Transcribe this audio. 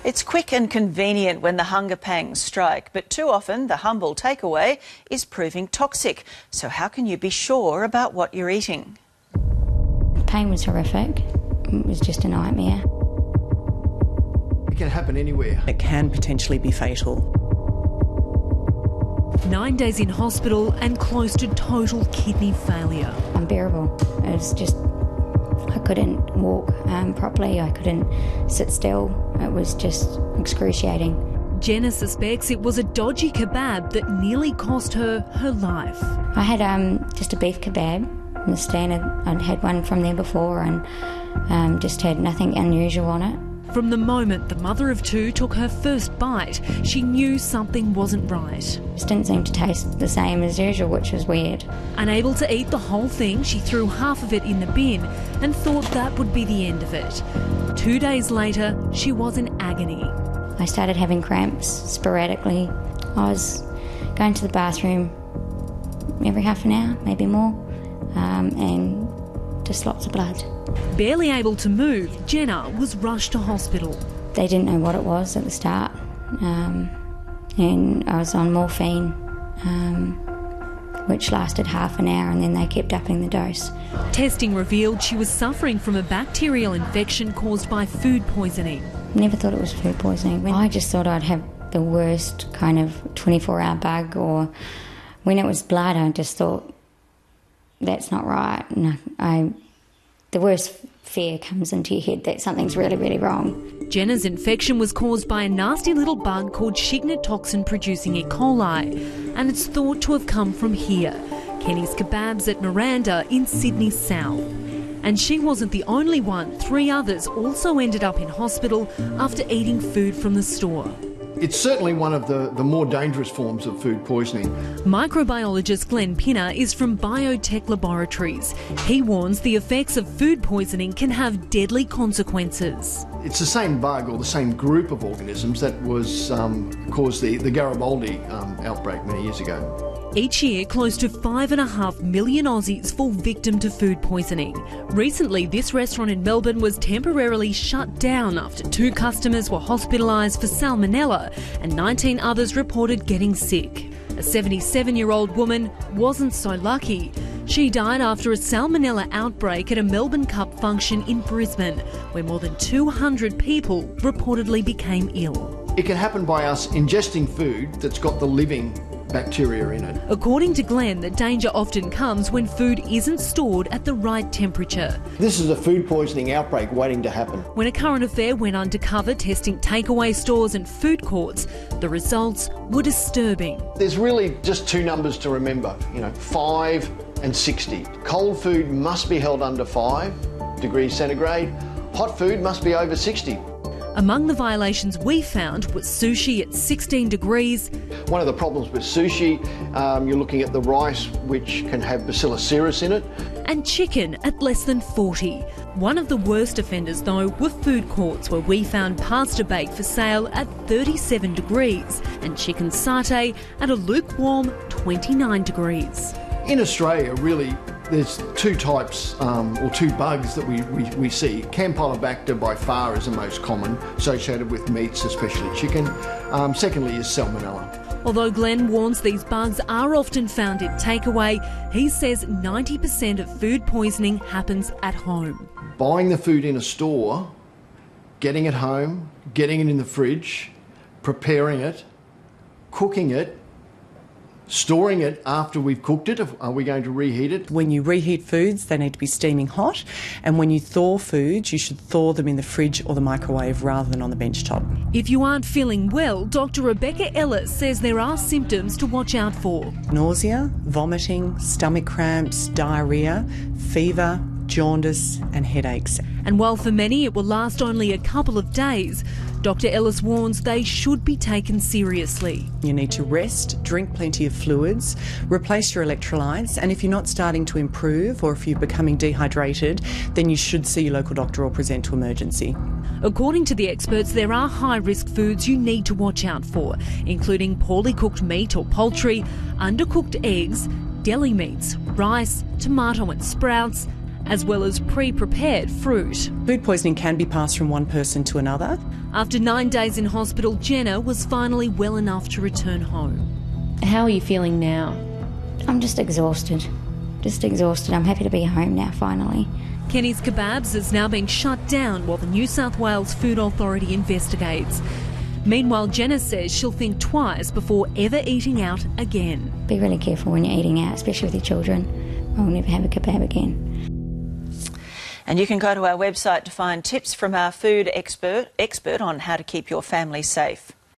It's quick and convenient when the hunger pangs strike, but too often the humble takeaway is proving toxic. So how can you be sure about what you're eating? The pain was horrific. It was just a nightmare. It can happen anywhere. It can potentially be fatal. 9 days in hospital and close to total kidney failure. Unbearable. It was just, I couldn't walk properly, I couldn't sit still. It was just excruciating. Jenna suspects it was a dodgy kebab that nearly cost her life. I had just a beef kebab in the stand. I'd had one from there before and just had nothing unusual on it. From the moment the mother of two took her first bite, she knew something wasn't right. It just didn't seem to taste the same as usual, which was weird. Unable to eat the whole thing, she threw half of it in the bin and thought that would be the end of it. 2 days later, she was in agony. I started having cramps sporadically. I was going to the bathroom every half an hour, maybe more, and just lots of blood. Barely able to move, Jenna was rushed to hospital. They didn't know what it was at the start, and I was on morphine, which lasted half an hour, and then they kept upping the dose. Testing revealed she was suffering from a bacterial infection caused by food poisoning. Never thought it was food poisoning. I just thought I'd have the worst kind of 24-hour bug, or when it was blood, I just thought, that's not right. And the worst fear comes into your head that something's really, really wrong. Jenna's infection was caused by a nasty little bug called Shignit toxin-producing E. coli, and it's thought to have come from here, Kenny's Kebabs at Miranda in Sydney South. And she wasn't the only one. 3 others also ended up in hospital after eating food from the store. It's certainly one of the more dangerous forms of food poisoning. Microbiologist Glenn Pinner is from Biotech Laboratories. He warns the effects of food poisoning can have deadly consequences. It's the same bug or the same group of organisms that was caused the Garibaldi outbreak many years ago. Each year, close to 5.5 million Aussies fall victim to food poisoning. Recently, this restaurant in Melbourne was temporarily shut down after 2 customers were hospitalised for salmonella and 19 others reported getting sick. A 77-year-old woman wasn't so lucky. She died after a salmonella outbreak at a Melbourne Cup function in Brisbane, where more than 200 people reportedly became ill. It can happen by us ingesting food that's got the living bacteria in it. According to Glenn, the danger often comes when food isn't stored at the right temperature. This is a food poisoning outbreak waiting to happen. When A Current Affair went undercover testing takeaway stores and food courts, the results were disturbing. There's really just 2 numbers to remember, 5 and 60. Cold food must be held under 5 degrees centigrade. Hot food must be over 60. Among the violations we found was sushi at 16 degrees. One of the problems with sushi, you're looking at the rice, which can have Bacillus cereus in it. And chicken at less than 40. One of the worst offenders, though, were food courts, where we found pasta bake for sale at 37 degrees and chicken satay at a lukewarm 29 degrees. In Australia, really, there's 2 types or 2 bugs that we see. Campylobacter by far is the most common, associated with meats, especially chicken. Secondly is salmonella. Although Glenn warns these bugs are often found in takeaway, he says 90% of food poisoning happens at home. Buying the food in a store, getting it home, getting it in the fridge, preparing it, cooking it, storing it after we've cooked it. Are we going to reheat it? When you reheat foods, they need to be steaming hot, and when you thaw foods, you should thaw them in the fridge or the microwave rather than on the bench top. If you aren't feeling well, Dr Rebecca Ellis says there are symptoms to watch out for. Nausea, vomiting, stomach cramps, diarrhoea, fever, jaundice and headaches. And while for many it will last only a couple of days, Dr Ellis warns they should be taken seriously. You need to rest, drink plenty of fluids, replace your electrolytes, and if you're not starting to improve or if you're becoming dehydrated, then you should see your local doctor or present to emergency. According to the experts, there are high-risk foods you need to watch out for, including poorly cooked meat or poultry, undercooked eggs, deli meats, rice, tomato and sprouts, as well as pre-prepared fruit. Food poisoning can be passed from one person to another. After 9 days in hospital, Jenna was finally well enough to return home. How are you feeling now? I'm just exhausted. I'm happy to be home now, finally. Kenny's Kebabs has now been shut down while the New South Wales Food Authority investigates. Meanwhile, Jenna says she'll think twice before ever eating out again. Be really careful when you're eating out, especially with your children. I'll never have a kebab again. And you can go to our website to find tips from our food expert on how to keep your family safe.